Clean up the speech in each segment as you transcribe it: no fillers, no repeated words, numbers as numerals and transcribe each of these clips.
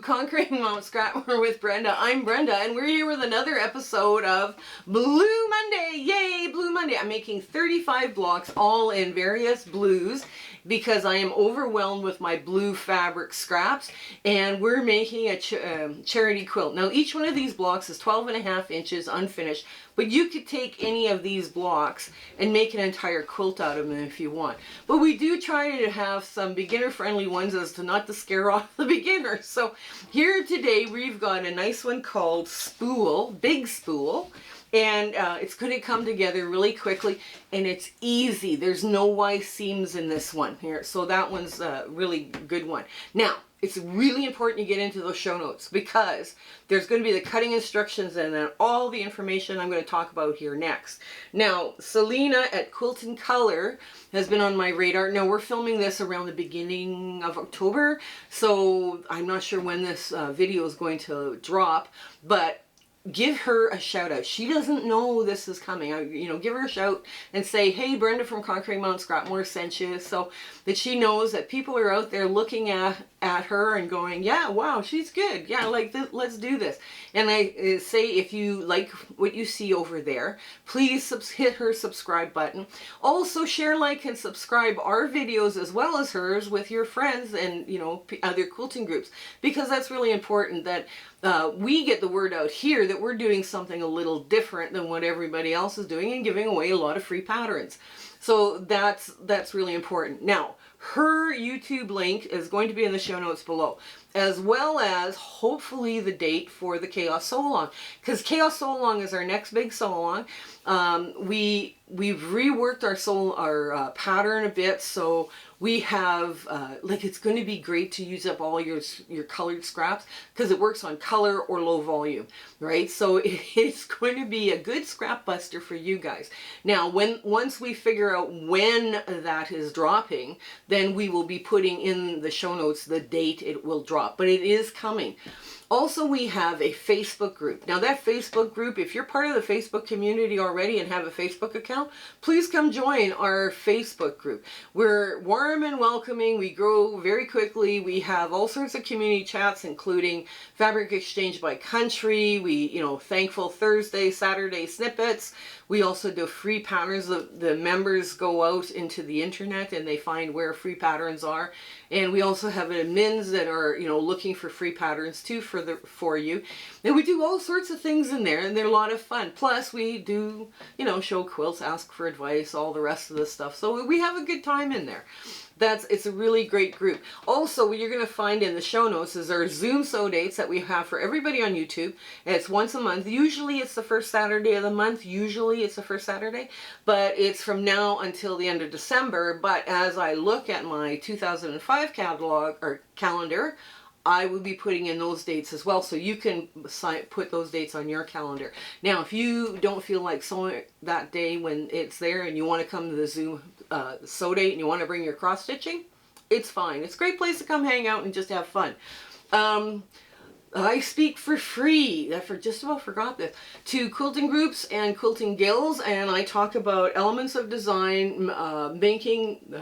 Conquering Mount Scrapmore with Brenda. I'm Brenda, and we're here with another episode of Blue Monday. Yay, Blue Monday. I'm making 35 blocks, all in various blues, because I am overwhelmed with my blue fabric scraps, and we're making a charity quilt. Now, each one of these blocks is 12.5 inches unfinished, but you could take any of these blocks and make an entire quilt out of them if you want. But we do try to have some beginner-friendly ones as to not to scare off the beginners. So here today we've got a nice one called Spool, Big Spool. And it's going to come together really quickly, and it's easy. There's no wide seams in this one here, so that one's a really good one. Now, it's really important you get into those show notes, because there's going to be the cutting instructions and then all the information I'm going to talk about here next. Now, Shelina at Quilt and Color has been on my radar. Now, we're filming this around the beginning of October, so I'm not sure when this video is going to drop, but give her a shout out. She doesn't know this is coming. Give her a shout and say, hey, Brenda from Conquering Mount Scrapmore sent you, so that she knows that people are out there looking at her and going, yeah, wow, she's good. Yeah, like this, let's do this. And I say, if you like what you see over there, please hit her subscribe button. Also, share, like, and subscribe our videos as well as hers with your friends and, other quilting groups, because that's really important that we get the word out here that we're doing something a little different than what everybody else is doing and giving away a lot of free patterns. So that's really important. Now, her YouTube link is going to be in the show notes below, as well as hopefully the date for the Chaos Sew Along, because Chaos Sew Along is our next big sew along. We've reworked our pattern a bit, so we have it's going to be great to use up all your colored scraps, because it works on color or low volume, right? So it's going to be a good scrap buster for you guys. Now, once we figure out when that is dropping, then we will be putting in the show notes the date it will drop, but it is coming. Also, we have a Facebook group. Now, that Facebook group, if you're part of the Facebook community already and have a Facebook account, please come join our Facebook group. We're warm and welcoming. We grow very quickly. We have all sorts of community chats, including fabric exchange by country. We, Thankful Thursday, Saturday snippets. We also do free patterns. The members go out into the internet and they find where free patterns are. And we also have admins that are, looking for free patterns too for you. And we do all sorts of things in there, and they're a lot of fun. Plus, we do, show quilts, ask for advice, all the rest of the stuff. So we have a good time in there. It's a really great group. Also, what you're going to find in the show notes is our Zoom sew dates that we have for everybody on YouTube. And it's once a month. Usually it's the first Saturday of the month. But it's from now until the end of December. But as I look at my 2005 catalog or calendar, I will be putting in those dates as well, so you can put those dates on your calendar. Now, if you don't feel like sewing that day when it's there and you want to come to the Zoom sew date and you want to bring your cross stitching, it's fine. It's a great place to come hang out and just have fun. I speak for free, just about forgot this, to quilting groups and quilting guilds, and I talk about elements of design, making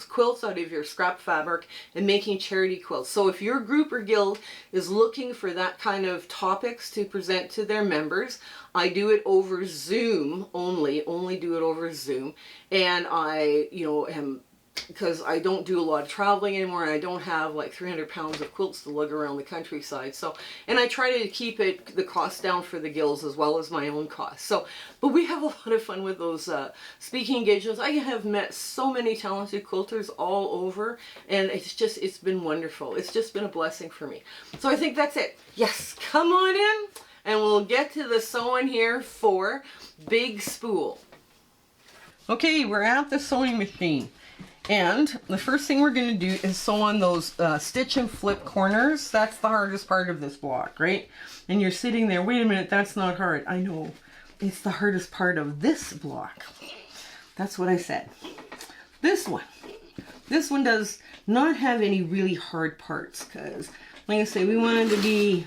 quilts out of your scrap fabric, and making charity quilts. So if your group or guild is looking for that kind of topics to present to their members, I do it over Zoom only do it over Zoom. And I, because I don't do a lot of traveling anymore, and I don't have like 300 pounds of quilts to lug around the countryside. So, and I try to keep the cost down for the guilds as well as my own costs. So, but we have a lot of fun with those speaking engagements. I have met so many talented quilters all over, and it's been wonderful. It's just been a blessing for me. So I think that's it. Yes, come on in, and we'll get to the sewing here for Big Spool. Okay, we're at the sewing machine. And the first thing we're going to do is sew on those stitch and flip corners. That's the hardest part of this block, right? And you're sitting there, wait a minute, that's not hard. I know, it's the hardest part of this block. That's what I said. This one does not have any really hard parts, because, like I say, we wanted to be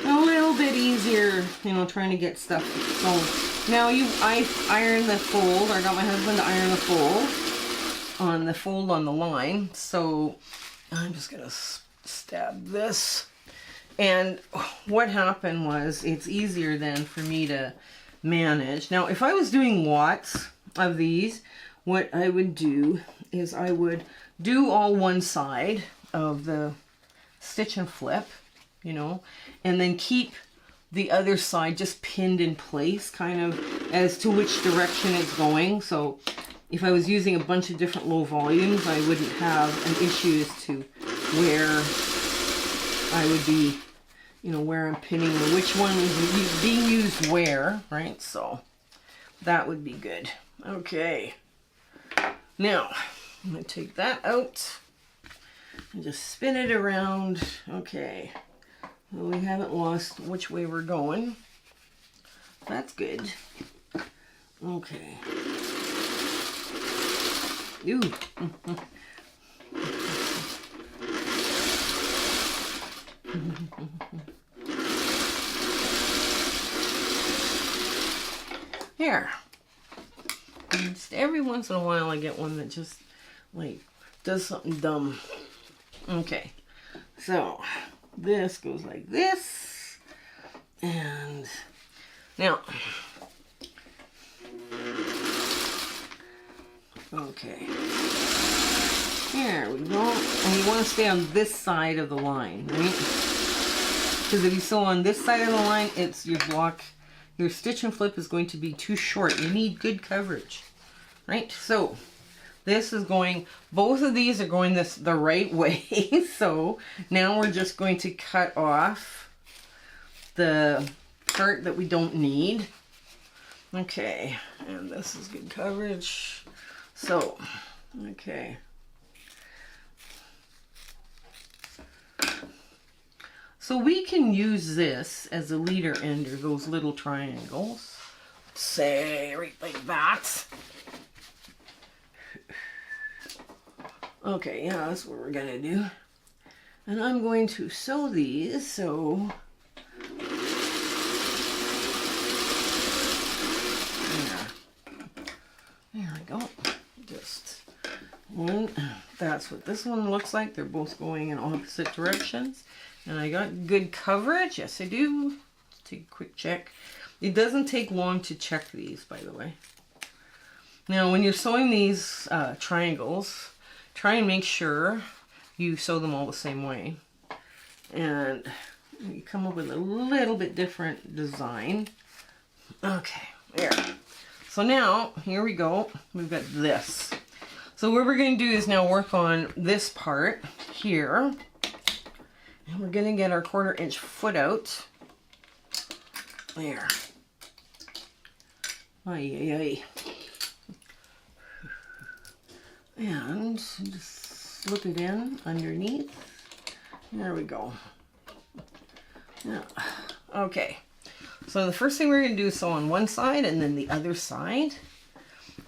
a little bit easier, trying to get stuff sewn. Now, I iron the fold. I got my husband to iron the fold on the line, so I'm just gonna stab this And what happened was, it's easier then for me to manage. Now, if I was doing lots of these, what I would do is I would do all one side of the stitch and flip, you know, and then keep the other side just pinned in place, kind of as to which direction it's going. So if I was using a bunch of different low volumes, I wouldn't have an issue as to where I would be, you know, where I'm pinning or which one is being used where, right? So that would be good. Okay. Now, I'm going to take that out and just spin it around. Okay. Well, we haven't lost which way we're going. That's good. Okay. Ooh. Here. Just every once in a while I get one that just like does something dumb. Okay. So this goes like this. And now, okay. Here we go. And you want to stay on this side of the line, right? Because if you sew on this side of the line, it's your block, your stitch and flip is going to be too short. You need good coverage, right? So this is going, both of these are going the right way. So now we're just going to cut off the part that we don't need. Okay, and this is good coverage. So, okay. So we can use this as a leader ender, those little triangles. Say, right like that. Okay, yeah, that's what we're gonna do. And I'm going to sew these, so there we go. Just one. That's what this one looks like. They're both going in opposite directions. And I got good coverage. Yes, I do. Let's take a quick check. It doesn't take long to check these, by the way. Now, when you're sewing these triangles, try and make sure you sew them all the same way. And you come up with a little bit different design. Okay, there. So now, here we go. We've got this. So what we're going to do is now work on this part here. And we're going to get our 1/4 inch foot out. There. Ay, ay, ay. And just slip it in underneath. There we go. Yeah. Okay. So the first thing we're going to do is sew on one side and then the other side.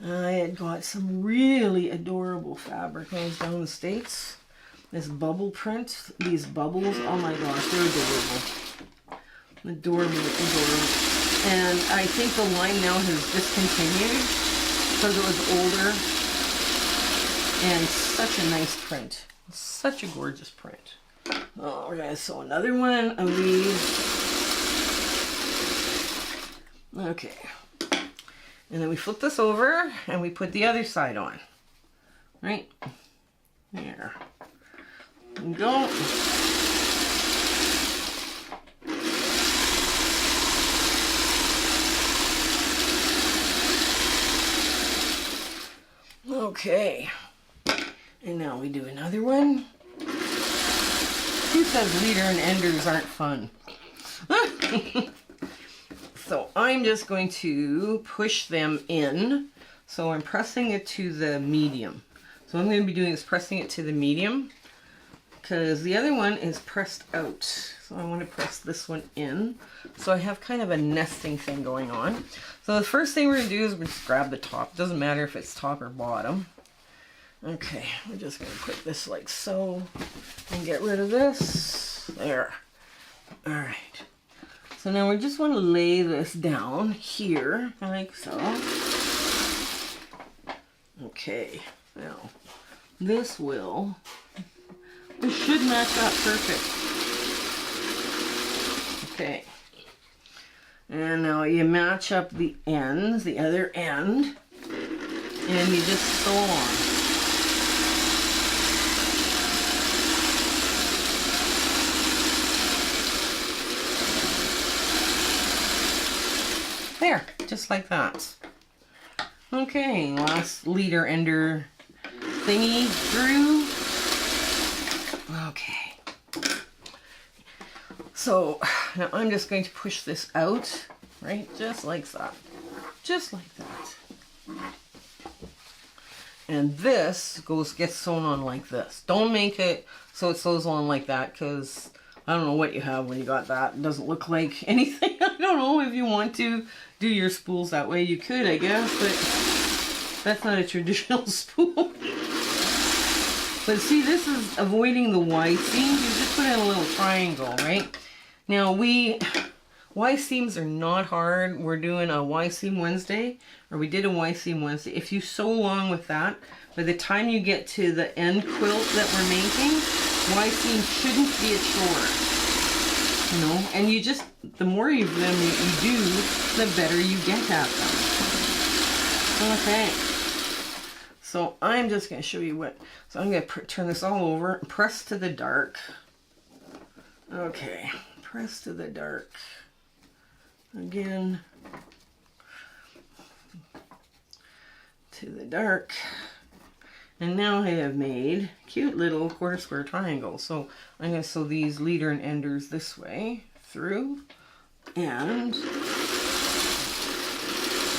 I had got some really adorable fabric when I was down in the States. This bubble print, these bubbles, oh my gosh, they're adorable. Adorable, adorable. And I think the line now has discontinued because it was older. And such a nice print. Such a gorgeous print. Oh, we're going to sew another one of these. Okay. And then we flip this over and we put the other side on. Right? There. And go. Okay. And now we do another one. Who says leader and enders aren't fun? So I'm just going to push them in. So I'm pressing it to the medium. So what I'm going to be doing is pressing it to the medium because the other one is pressed out. So I want to press this one in. So I have kind of a nesting thing going on. So the first thing we're going to do is we're just grab the top. It doesn't matter if it's top or bottom. Okay, we're just going to put this like so and get rid of this. There. All right. So now we just want to lay this down here, like so. Okay, now this should match up perfect. Okay. And now you match up the ends, the other end, and you just sew on. There, just like that. Okay, last leader ender thingy through. Okay. So now I'm just going to push this out, right? Just like that. Just like that. And this gets sewn on like this. Don't make it so it sews on like that, because I don't know what you have when you got that. It doesn't look like anything. I don't know. If you want to do your spools that way, you could, I guess, but that's not a traditional spool. But see, this is avoiding the Y seams. You just put in a little triangle, right? Now Y seams are not hard. We're doing a Y seam Wednesday, or we did a Y seam Wednesday. If you sew along with that, by the time you get to the end quilt that we're making, Y seam shouldn't be a chore. You know, and you just, the more of them you do, the better you get at them. Okay. So I'm just going to show you what, so I'm going to turn this all over and press to the dark. Okay, press to the dark. Again, to the dark. And now I have made cute little quarter square triangles. So I'm going to sew these leader and enders this way through. And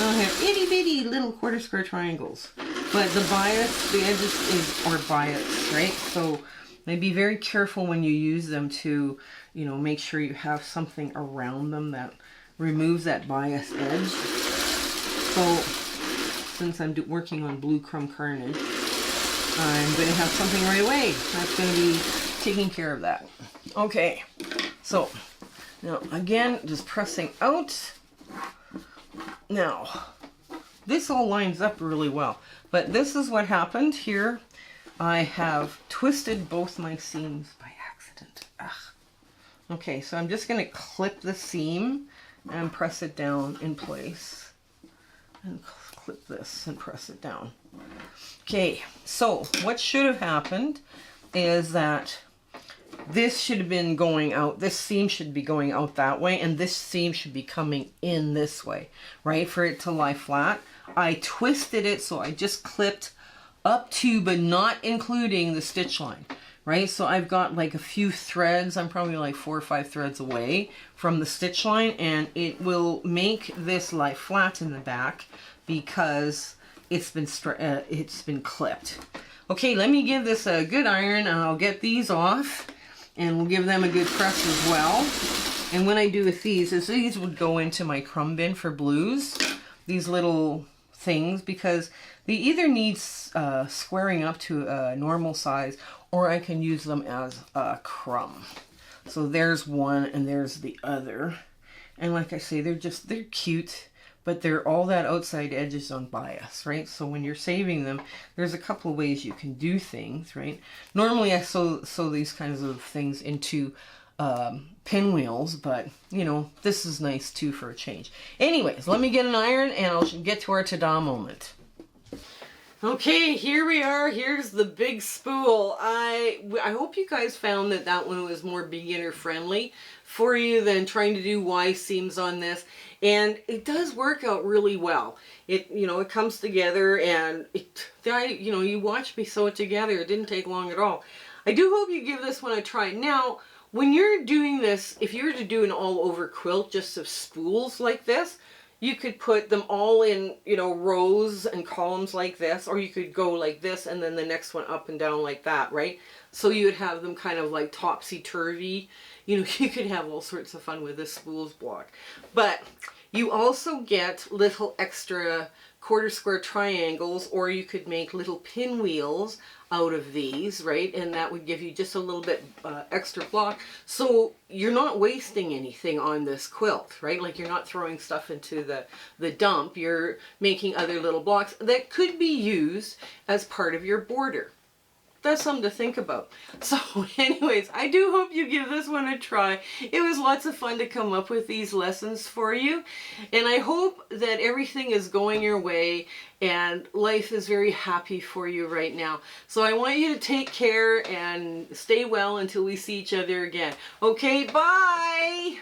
I'll have itty bitty little quarter square triangles. But the bias, the edges are bias, right? So be very careful when you use them to, you know, make sure you have something around them that removes that bias edge. So since I'm working on Blue Crumb Carnage, I'm going to have something right away that's going to be taking care of that. Okay, so now again, just pressing out. Now, this all lines up really well, but this is what happened here. I have twisted both my seams by accident. Ugh. Okay, so I'm just going to clip the seam and press it down in place. And clip this and press it down. Okay, so what should have happened is that this should have been going out, this seam should be going out that way, and this seam should be coming in this way, right, for it to lie flat. I twisted it, so I just clipped up to, but not including the stitch line, right? So I've got like a few threads, I'm probably like 4 or 5 threads away from the stitch line, and it will make this lie flat in the back because it's been clipped. Okay, let me give this a good iron, and I'll get these off, and we'll give them a good press as well. And when I do with these, these would go into my crumb bin for blues, these little things, because they either need squaring up to a normal size, or I can use them as a crumb. So there's one and there's the other. And like I say, they're cute, but they're all that outside edge is on bias, right? So when you're saving them, there's a couple of ways you can do things, right? Normally I sew these kinds of things into pinwheels, but you know, this is nice too for a change. Anyways, let me get an iron and I'll get to our ta-da moment. Okay, here we are. Here's the big spool. I hope you guys found that one was more beginner friendly for you than trying to do Y seams on this. And it does work out really well. It comes together, and you watch me sew it together. It didn't take long at all. I do hope you give this one a try. Now, when you're doing this, if you were to do an all over quilt just of spools like this, you could put them all in, rows and columns like this, or you could go like this and then the next one up and down like that, right? So you would have them kind of like topsy-turvy. You could have all sorts of fun with this spools block. But you also get little extra quarter square triangles, or you could make little pinwheels out of these, right? And that would give you just a little bit extra block. So you're not wasting anything on this quilt, right? Like, you're not throwing stuff into the dump. You're making other little blocks that could be used as part of your border. that's something to think about. So anyways, I do hope you give this one a try. It was lots of fun to come up with these lessons for you. And I hope that everything is going your way and life is very happy for you right now. So I want you to take care and stay well until we see each other again. Okay, bye!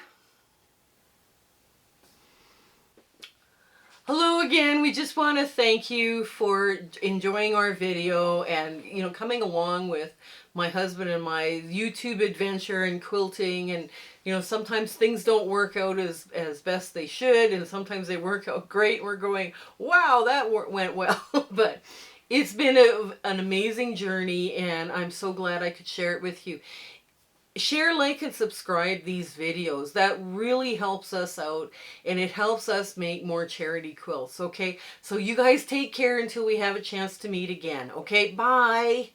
Hello again. We just want to thank you for enjoying our video and, you know, coming along with my husband and my YouTube adventure and quilting. And, you know, sometimes things don't work out as best they should, and sometimes they work out great. We're going, wow, that went well. But it's been an amazing journey, and I'm so glad I could share it with you. Share, like, and subscribe these videos. That really helps us out, and it helps us make more charity quilts, okay? So you guys take care until we have a chance to meet again, okay? Bye!